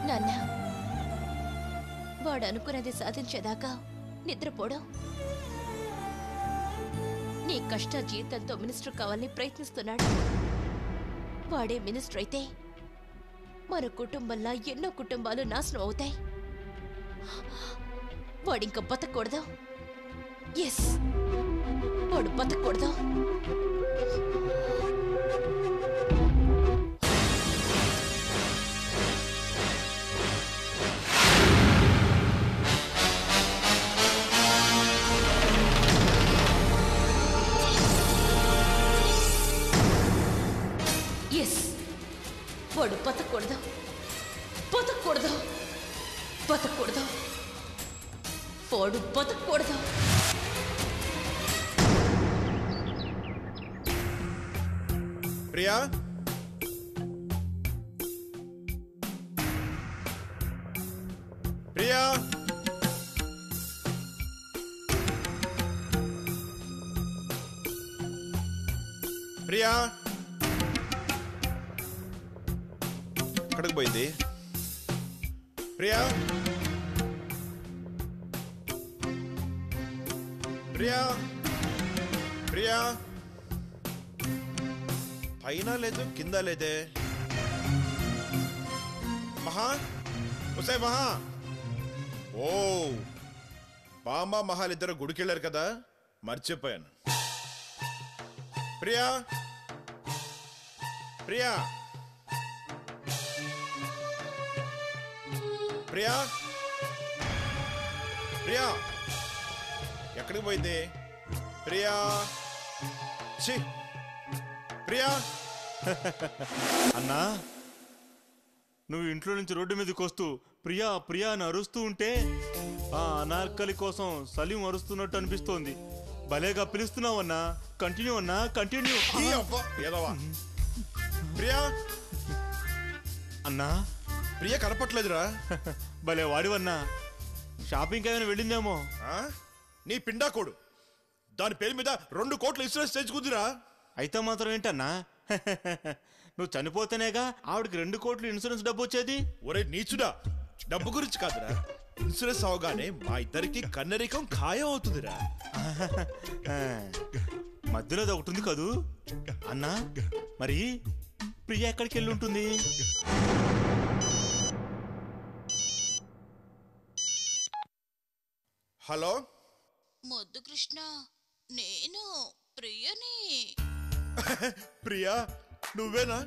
నాన్న, వాడు అనుకున్నది సాధించేదాకా నిద్రపోవడం, నీ కష్ట జీతంతో మినిస్టర్ కావాలని ప్రయత్నిస్తున్నాడు. వాడే మినిస్టర్ అయితే మన కుటుంబంలో ఎన్నో కుటుంబాలు నాశనం అవుతాయి. వాడింక బతకూడదు. ఎస్, వాడు బతకూడదు. వాడు బతకూడదు, బతకూడదు, బతకూడదు. వాడు బతకూడదు. ప్రియా, ప్రియా, ప్రియా, ఎక్కడికి పోయింది? ప్రియా, ప్రియా, ప్రియా, పైన లేదు కింద లేదే. మహా, ఉసే మహా. ఓ, బామ్మ మహాలిద్దరు గుడికెళ్ళారు కదా, మర్చిపోయాను. ప్రియా, ప్రియా, ప్రియా, ప్రియా, ఎక్కడికి పోయింది? ప్రియా, ఛీ, ప్రియా. అన్నా, నువ్వు ఇంట్లో నుంచి రోడ్డు మీదకి వస్తూ ప్రియా ప్రియా అని అరుస్తూ ఉంటే ఆ అనార్కలి కోసం సలీం అరుస్తున్నట్టు అనిపిస్తోంది. భలేగా పిలుస్తున్నావు అన్నా. కంటిన్యూ అన్నా, కంటిన్యూ. ప్రియా అన్నా, ప్రియ కనపట్లేదురా. భలే వాడివన్నా. షాపింగ్ ఏమైనా వెళ్ళిందేమో. నీ పిండాకోడు దాని పేరు మీద 2 కోట్ల ఇన్సూరెన్స్ తెచ్చుకుందిరా. అయితే మాత్రం ఏంటన్నా, నువ్వు చనిపోతేనేగా ఆవిడకి 2 కోట్లు ఇన్సూరెన్స్ డబ్బు వచ్చేది. ఒరే నీచుడా, డబ్బు గురించి కాదురా, ఇన్సూరెన్స్ అవగానే మా ఇద్దరికి కన్నరికం ఖాయం అవుతుందిరా. మధ్యలో అది ఒకటి ఉంది కదూ అన్నా. మరి ప్రియ ఎక్కడికి వెళ్ళి ఉంటుంది? హలో మొద్దు కృష్ణ, నేను ప్రియని. ప్రియా, నువ్వేనా?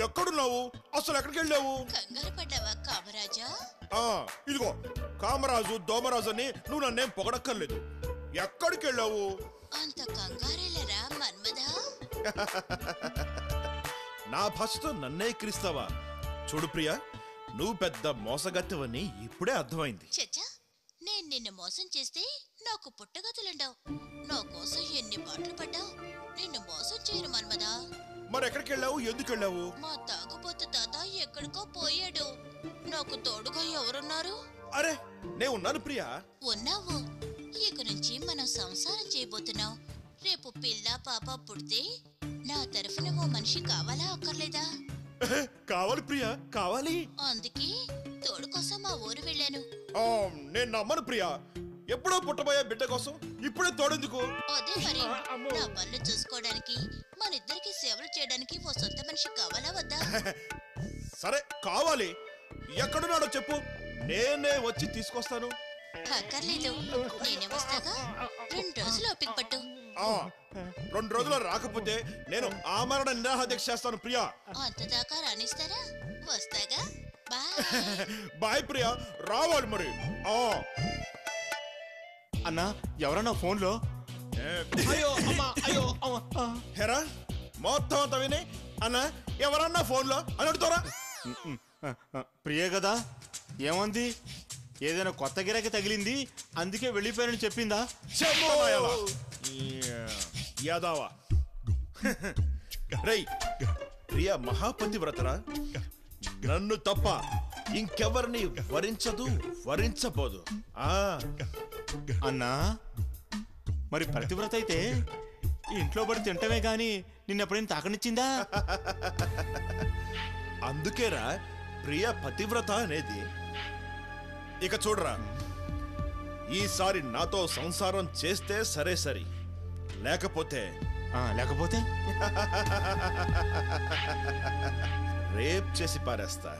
ఎక్కడున్నావు? అసలు ఎక్కడికి వెళ్ళావు? కంగారు పడ్డావా కామరాజా? ఇదిగో కామరాజు దోమరాజు అని నువ్వు నన్నేం పొగడక్కర్లేదు. ఎక్కడికి వెళ్ళావు? అంత కంగారేలరా మన్మదా. నా భాషతో నన్నే ఎక్కిరిస్తావా? చూడు ప్రియా, నువ్వు పెద్ద మోసగత్తవని ఇప్పుడే అర్థమైంది. చచ్చా, నేను నిన్ను మోసం చేస్తే నాకు పుట్టగతులుండవు. నా కోసం ఎన్ని పాటలు పడ్డావు. నిన్ను మోసం చేయను మన్మదా. మరి ఎక్కడికి వెళ్ళావు? ఎందుకు వెళ్ళావు? మా తాగుబోతు తాత ఎక్కడికో పోయాడు. నాకు తోడుగా ఎవరున్నారు? అరే, నేను ఉన్నాను ప్రియా. ఉన్నావు. ఇక నుంచి మనం సంసారం చేయబోతున్నాం. రేపు పిల్ల పాప పుడితే నా తరఫున ఓ మనిషి కావాలా అక్కర్లేదా? కావాలి ప్రియా, కావాలి. అందుకే తోడు కోసం మా ఊరు వెళ్ళాను. నేను నమ్మను ప్రియా. ఎప్పుడో పుట్టబోయే బిడ్డ కోసం ఇప్పుడే తోడెందుకు? అదే మరి, నా పనులు చూసుకోవడానికి మన ఇద్దరికి సేవలు చేయడానికి ఓ సొంత మనిషి కావాలా వద్దా? సరే, కావాలి. ఎక్కడున్నాడో చెప్పు, నేనే వచ్చి తీసుకొస్తాను. అక్కర్లేదు, నేనే వస్తాగా. 2 రోజులు ఓపిక పట్టు. 2 రోజులు రాకపోతే నేను ఆమరణ నిరాహార దీక్ష చేస్తాను ప్రియా. అంతదాకా రాణిస్తారా? వస్తాగా. బాయ్. బాయ్ ప్రియా, రావాలి మరి. అన్నా, ఎవరన్నా ఫోన్లో? హెరా, మొత్తం అంతా విని అన్నా ఎవరన్నా ఫోన్లో అని అడుగుతారా? ప్రియే కదా, ఏమంది? ఏదైనా కొత్త గిరాకి తగిలింది అందుకే వెళ్ళిపోయానని చెప్పిందా? యాదావా. రై, ప్రియ మహాపతివ్రతరా. నన్ను తప్ప ఇంకెవరిని వరించదు, వరించబోదు. అన్నా, మరి పతివ్రత అయితే ఇంట్లో పడి తింటమే గాని నిన్నెప్పుడైనా తాకనిచ్చిందా? అందుకేరా ప్రియ పతివ్రత అనేది. ఇక చూడరా, ఈసారి నాతో సంసారం చేస్తే సరే సరి, లేకపోతే లేకపోతే రేప్ చేసి పారేస్తా.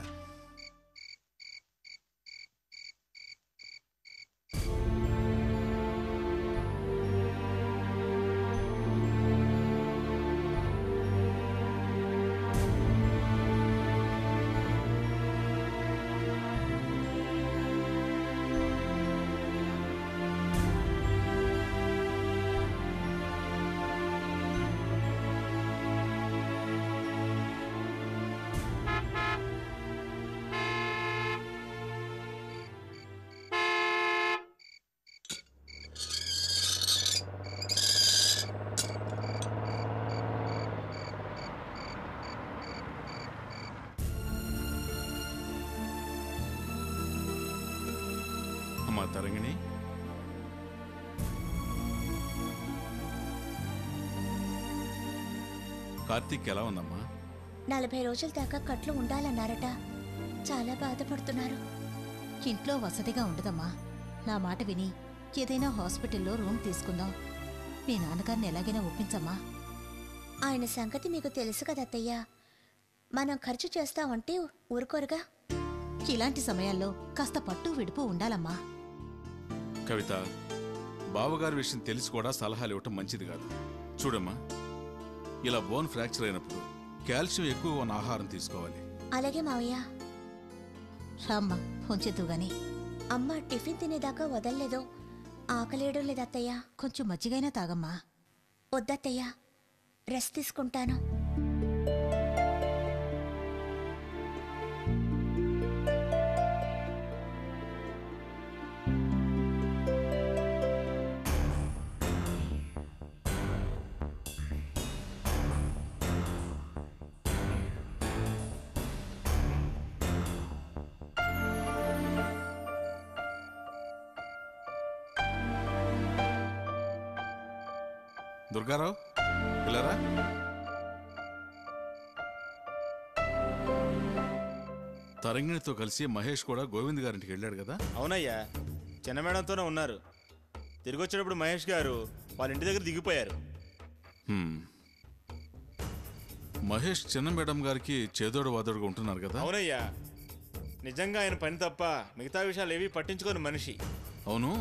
అమ్మా తరంగిణి, కార్తీక్ ఎలా ఉందమ్మా? 40 రోజుల దాకా కట్లు ఉండాలన్నారట. చాలా బాధపడుతున్నారు. ఇంట్లో వసతిగా ఉండదమ్మా. నా మాట విని ఏదైనా హాస్పిటల్లో రూమ్ తీసుకుందాం. మీ నాన్నగారిని ఎలాగైనా ఒప్పించమ్మా. ఆయన సంగతి మీకు తెలుసు కదా అత్తయ్య. మనం ఖర్చు చేస్తామంటే ఊరుకోరుగా. ఇలాంటి సమయాల్లో కాస్త పట్టు విడుపు ఉండాలమ్మా. కవిత, బావగారి విషయం తెలిసి కూడా సలహాలు ఇవ్వటం మంచిది కాదు. చూడమ్మా, ఇలా బోన్ ఫ్రాక్చర్ అయినప్పుడు కాల్షియం ఎక్కువ ఉన్న ఆహారం తీసుకోవాలి. అలాగే మావయ్య. రామ్మా, ఉంచెద్దు గాని. అమ్మ టిఫిన్ తినేదాకా వదల్లేదో. ఆకలేయడం లేదు అత్తయ్య. కొంచెం మజ్జిగైనా తాగమ్మా. వద్దత్తయ్య, రెస్ట్ తీసుకుంటాను. దుర్గారావు, పిల్లరా. తరంగిణితో కలిసి మహేష్ కూడా గోవింద్ గారింటికి వెళ్ళాడు కదా? అవునయ్యా, చిన్న మేడంతోనే ఉన్నారు. తిరిగి వచ్చేటప్పుడు మహేష్ గారు వాళ్ళ ఇంటి దగ్గర దిగిపోయారు. మహేష్ చిన్న మేడం గారికి చేదోడు వాదోడుగా ఉంటున్నారు కదా? అవునయ్యా, నిజంగా ఆయన పని తప్ప మిగతా విషయాలు ఏవి పట్టించుకోని మనిషి. అవును,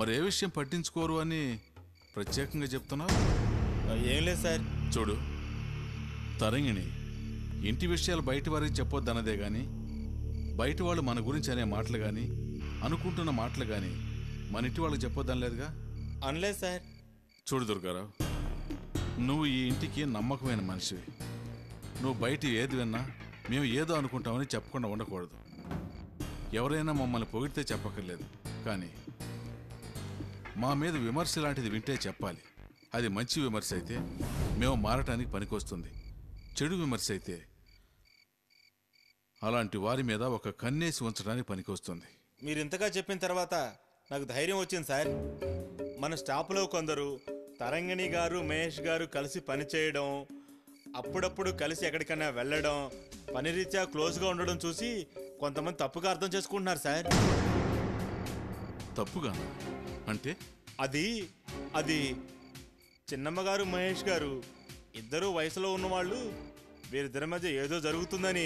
మరి ఏ విషయం పట్టించుకోరు అని ప్రత్యేకంగా చెప్తున్నావు? ఏం లేదు సార్. చూడు తరంగిణి, ఇంటి విషయాలు బయట వారికి చెప్పొద్దన్నదే గాని, బయట వాళ్ళు మన గురించి అనే మాటలు గాని, అనుకుంటున్న మాటలు గాని మన ఇంటి వాళ్ళకి చెప్పొద్దనలేదుగా? అనలేదు సార్. చూడు దుర్గారావు, నువ్వు ఈ ఇంటికి నమ్మకమైన మనిషివి. నువ్వు బయట ఏది విన్నా మేము ఏదో అనుకుంటామని చెప్పకుండా ఉండకూడదు. ఎవరైనా మమ్మల్ని పొగిడితే చెప్పక్కర్లేదు, కానీ మా మీద విమర్శ లాంటిది వింటే చెప్పాలి. అది మంచి విమర్శ అయితే మేము మారటానికి పనికొస్తుంది. చెడు విమర్శ అయితే అలాంటి వారి మీద ఒక కన్నేసి ఉంచడానికి పనికొస్తుంది. మీరు ఇంతగా చెప్పిన తర్వాత నాకు ధైర్యం వచ్చింది సార్. మన స్టాఫ్లో కొందరు తరంగిణి గారు మహేష్ గారు కలిసి పని చేయడం, అప్పుడప్పుడు కలిసి ఎక్కడికైనా వెళ్ళడం, పని రీత్యా క్లోజ్గా ఉండడం చూసి కొంతమంది తప్పుగా అర్థం చేసుకుంటున్నారు సార్. తప్పుగా అంటే? అది చిన్నమ్మ గారు మహేష్ గారు ఇద్దరూ వయసులో ఉన్నవాళ్ళు వీరిద్దరి మధ్య ఏదో జరుగుతుందని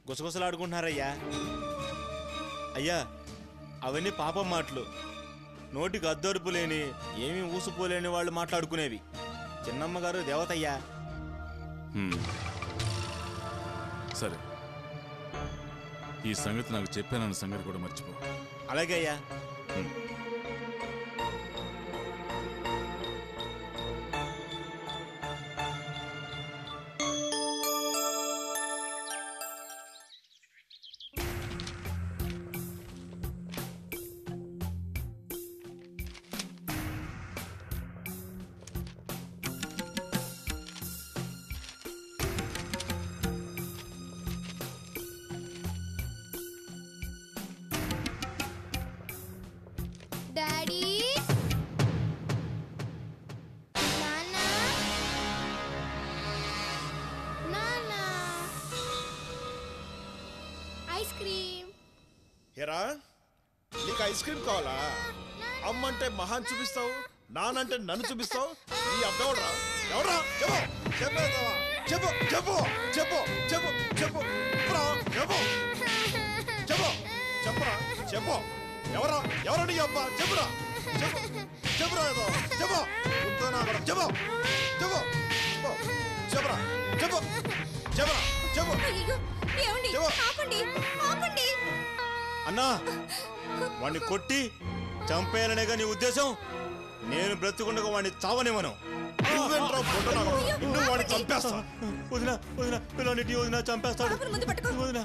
గుసగుసలాడుకుంటున్నారయ్యా. అయ్యా, అవన్నీ పాపం మాటలు. నోటికి అద్దరుపు లేని, ఏమీ ఊసిపోలేని వాళ్ళు మాట్లాడుకునేవి. చిన్నమ్మ గారు దేవతయ్యా. సరే, ఈ సంగతి నాకు చెప్పానన్న సంగతి కూడా మర్చిపో. అలాగే అయ్యా. క్రీమ్. హేరా నీకు ఐస్ క్రీమ్ కావాలా? అమ్మంటే మహాన్ చూపిస్తావు, నానంటే నన్ను చూపిస్తావు. ఈ అబ్బెవడ్రా? ఎవడ్రా? చెప్పు చెప్పు చెప్పు చెప్పు చెప్పు చెప్పు చెప్పు చెప్పు చెప్పురా చెప్పు. ఎవరా ఎవరా నీ అబ్బా? చెప్పురా చెప్పు చెప్పురా ఏదో చెప్పు చెప్పు చెప్పు చెప్పురా చెప్పు చెప్పురా చెప్పు. ఏమండి? ఆపండి ఆపండి. అన్నా వాణ్ణి కొట్టి చంపేయాలనేగా నీ ఉద్దేశం? నేను బ్రతికుండగా వాడిని చావనివ్వను. నువ్వేంట్రా బొడ్డనాగు? నిన్ను వాడిని చంపేస్తా. వదినా వదినా పిల్లనిటి వదినా చంపేస్తాడు. ముందు పట్టుకో. వదినా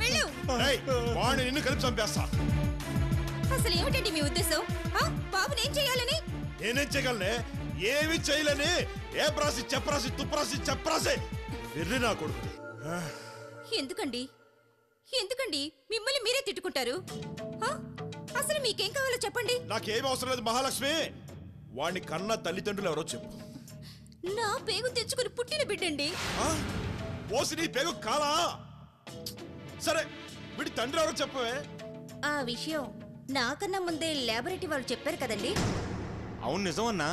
వెళ్ళు. ఏయ్, వాడిని నిన్ను కలిపి చంపేస్తా. అసలు ఏమిటండి మీ ఉద్దేశం? బాబుని ఏం చేయాలని? నేనేం చేయగలనే? ఏమి చేయలేని ఏ ప్రాసి చెప్పరాసి తుప్పరాసి చెప్పరాసి వెర్రి నా కొడుకు. ఎందుకండి ఎందుకండి మిమ్మల్ని మీరే తిట్టుకుంటారు? అసలు మీకేం కావాలో చెప్పండి. నాకేం అవసరం లేదు మహాలక్ష్మి. వాడిని కన్న తల్లిదండ్రులు ఎవరో చెప్పు. నా పేగు తెచ్చుకుని పుట్టిన బిడ్డండి. పోసి నీ పేగు కాలా? సరే వీడి తండ్రి ఎవరో చెప్పవే. ఆ విషయం నాకన్నా ముందే ల్యాబొరేటరీ వాళ్ళు చెప్పారు కదండి. అవును నిజమన్నా.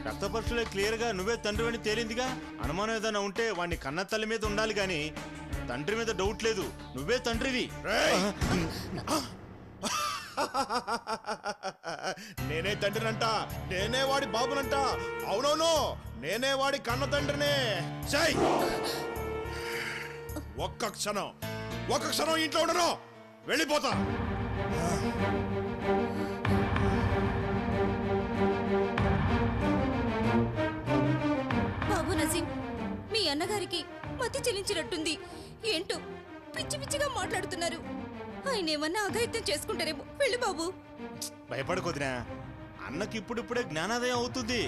రక్త పరీక్షలే క్లియర్ గా నువ్వే తండ్రి అని తేలిందిగా. అనుమానం ఏదైనా ఉంటే వాడిని కన్న తల్లి మీద ఉండాలి గాని తండ్రి మీద డౌట్ లేదు. నువ్వే తండ్రివి. నేనే తండ్రినంట, నేనే వాడి బాబునంట. అవునవును, నేనే వాడి కన్న తండ్రిని. ఒక్క క్షణం ఇంట్లో ఉండను, వెళ్ళిపోతా. బాబు నసీం, మీ అన్నగారికి మతి చెల్లించినట్టుంది. ఏంటో పిచ్చి పిచ్చిగా మాట్లాడుతున్నారు. ఆయన ఏమన్నా అఘాయిత్యం చేసుకుంటారేమో. వెళ్ళు బాబు. భయపడకొదినా, అన్నకి ఇప్పుడిప్పుడే జ్ఞానోదయం అవుతుంది.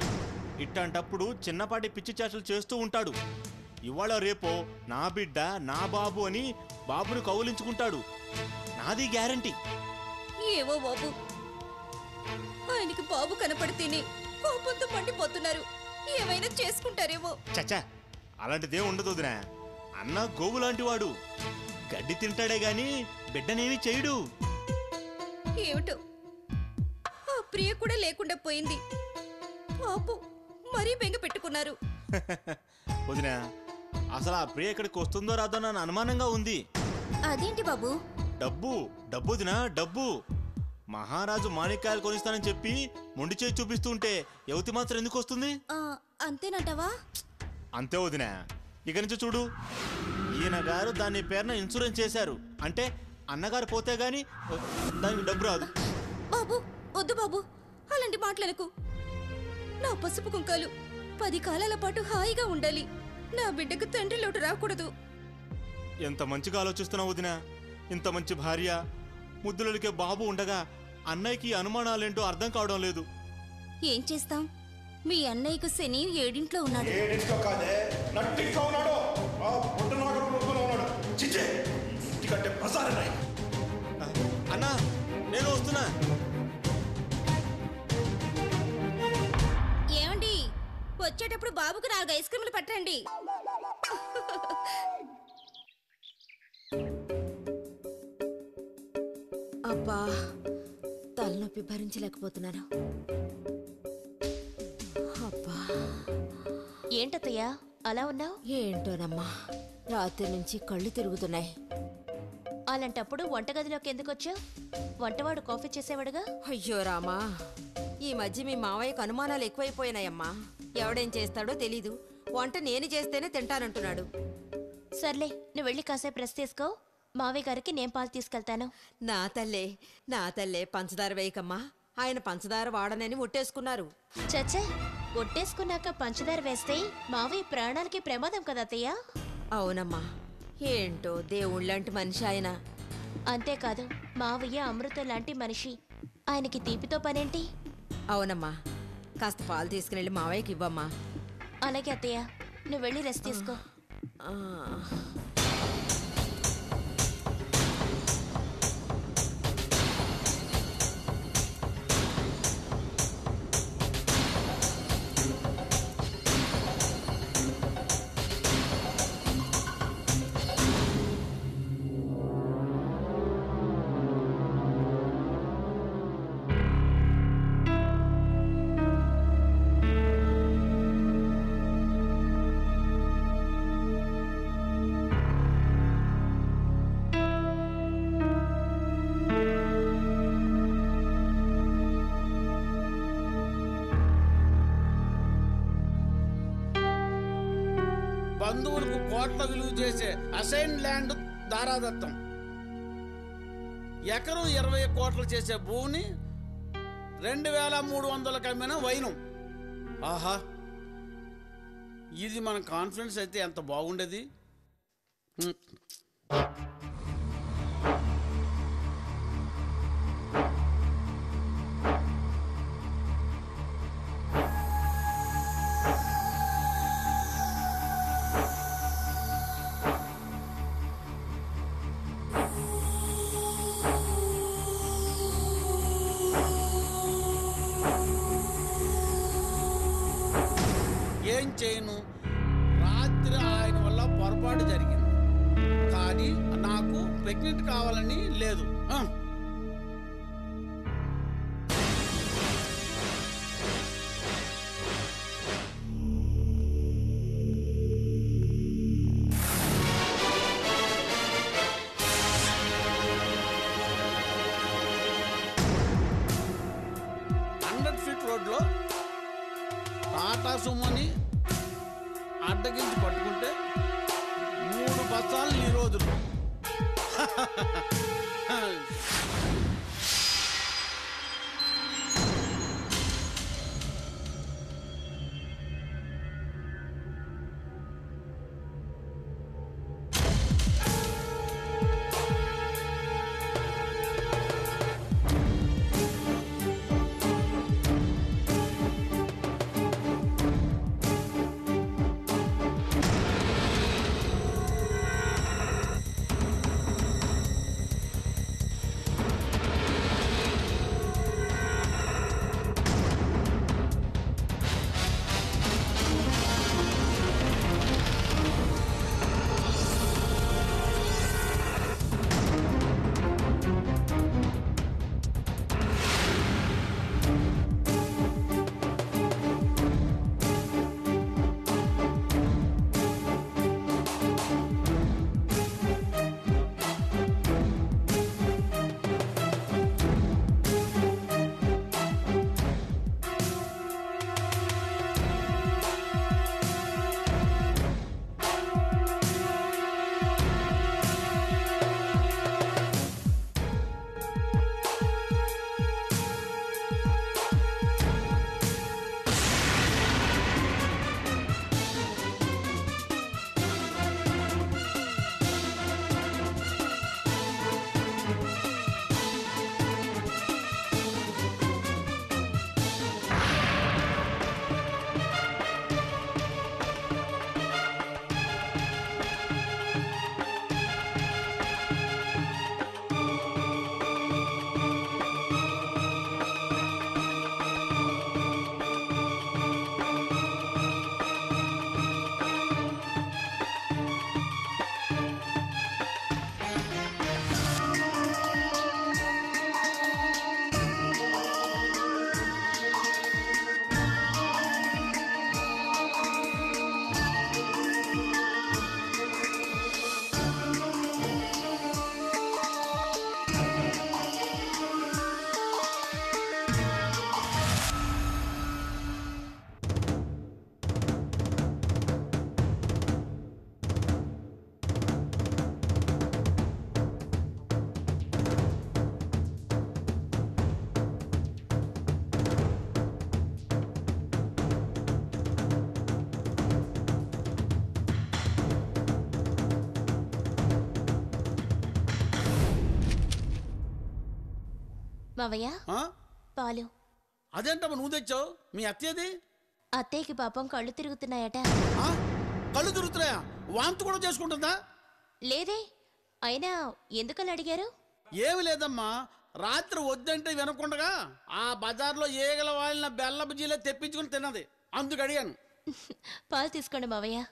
ఇట్లాంటప్పుడు చిన్నపాటి పిచ్చి చేష్టలు చేస్తూ ఉంటాడు. ఇవాళ రేపో నా బిడ్డ నా బాబు అని బాబుని కౌలించుకుంటాడు. నాది గ్యారంటీ. ఏవో బాబు, ఆయనకి బాబు కనపడితేనే కోపంతో మండిపోతున్నారు. ఏమైనా చేసుకుంటారేమో. చచ్చా, అలాంటిదే ఉండదు వదినా. అన్న గోవు లాంటి వాడు. గడ్డి తింటాడే గాని బిడ్డనేమి చేయడు. ఏమిటో ఆ ప్రియ కూడా లేకుండా పోయింది. పాపు మరీ బెంగ పెట్టుకున్నారు. వదినా, అసలు ఆ ప్రియ ఎక్కడికి వస్తుందో రాదో నన్ను అనుమానంగా ఉంది. అదేంటి బాబు? డబ్బు డబ్బు వదినా, డబ్బు. మహారాజు మాణిక్యాలు కొనిస్తానని చెప్పి మొండి చేసి చూపిస్తుంటే యువతి మాత్రం ఎందుకు వస్తుంది? అంతేనంటావా? అంతే వదినా. ఇక నుంచి చూడు, ఈయన గారు దాని పేరున ఇన్సూరెన్స్ చేశారు అంటే అన్నగారు పోతే గాని దానికి డబ్బు రాదు. బాబు వద్దు బాబు, అలాంటి మాటలనకు. నా పసుపు కుంకాలు 10 కాలాల పాటు హాయిగా ఉండాలి. నా బిడ్డకు తండ్రి లోటు రాకూడదు. ఎంత మంచిగా ఆలోచిస్తున్నావు వదినా. ఇంత మంచి భార్య, ముద్దులకే బాబు ఉండగా అన్నయ్యకి అనుమానాలేంటో అర్థం కావడం లేదు. ఏం చేస్తాం? మీ అన్నయ్యకు శని 7 ఉన్నాడు. 7 కాదే, నట్టింట్లో ఉన్నాడు. ఆ బొడ్డనాగుడు రూపంలో ఉన్నాడు. చిచ్చే, ఇంటికంటే ప్రసారనాయి. అన్నా నేను వస్తున్నా. ఏమండి, వచ్చేటప్పుడు బాబుకు 4 ఐస్ క్రీములు పట్టండి. అబ్బా, తలనొప్పి భరించలేకపోతున్నాను. అబ్బా, ఏంటత్తయ్యా అలా ఉన్నావు? ఏంటోనమ్మా, రాత్రి నుంచి కళ్ళు తిరుగుతున్నాయి. అలాంటప్పుడు వంటగదిలోకి ఎందుకు వచ్చావు? వంటవాడు కాఫీ చేసేవాడుగా. అయ్యో రామా, ఈ మధ్య మీ మావయ్యకు అనుమానాలు ఎక్కువైపోయినాయమ్మా. ఎవడేం చేస్తాడో తెలీదు. వంట నేను చేస్తేనే తింటానంటున్నాడు. సర్లే, నువ్వు వెళ్ళి కాసేపు రెస్ట్ తీసుకో. మావయ్య గారికి నేను పాలు తీసుకెళ్తాను. నా తల్లే పంచదార వేయకమ్మా. ఆయన పంచదార వాడనని ఒట్టేసుకున్నారు. చచ్చే, ఒట్టేసుకున్నాక పంచదార వేస్తే మావయ్య ప్రాణాలకి ప్రమాదం కదా అత్తయ్య. అవునమ్మా, ఏంటో దేవుళ్ళంటి మనిషి ఆయన. అంతేకాదు, మావయ్య అమృతం లాంటి మనిషి. ఆయనకి తీపితో పనేంటి? అవునమ్మా, కాస్త పాలు తీసుకుని మావయ్యకి ఇవ్వమ్మా. అలాగే అత్తయ్య, నువ్వు వెళ్ళి రెస్ట్ తీసుకో. ఆ. బంధువులకు కోట్ల విలువ చేసే అసైన్ ల్యాండ్ దారాదత్తం. ఎకరం 20 కోట్లు చేసే భూమిని 2300 అమ్మిన వైనం. ఆహా, ఇది మన కాన్ఫిడెన్స్ అయితే ఎంత బాగుండేది. ఏం చేయను, రాత్రి ఆయన వల్ల పొరపాటు జరిగింది. కానీ నాకు ప్రెగ్నెంట్ కావాలని లేదు. రోడ్లో టాటా సుమోని అడ్డగించి పట్టుకుంటే 3 బస్తాలు నీ రోజులు. మావయ్య, పాలు. అదేంటమ్మా నువ్వు తెచ్చావు? మీ అత్తయ్యది? అత్తయ్యకి పాపం కళ్ళు తిరుగుతున్నాయట. కళ్ళు తిరుగుతున్నాయా? వాంతి కూడా చేసుకుంటుందా? లేదే. అయినా ఎందుకని అడిగారు? ఏమి లేదమ్మా, రాత్రి వద్దంటే వినకుండగా ఆ బజార్లో ఏగల వాళ్ళ బెల్ల బజ్జీలే తెప్పించుకుని తిన్నది, అందుకు అడిగాను. పాలు తీసుకోండి మావయ్య.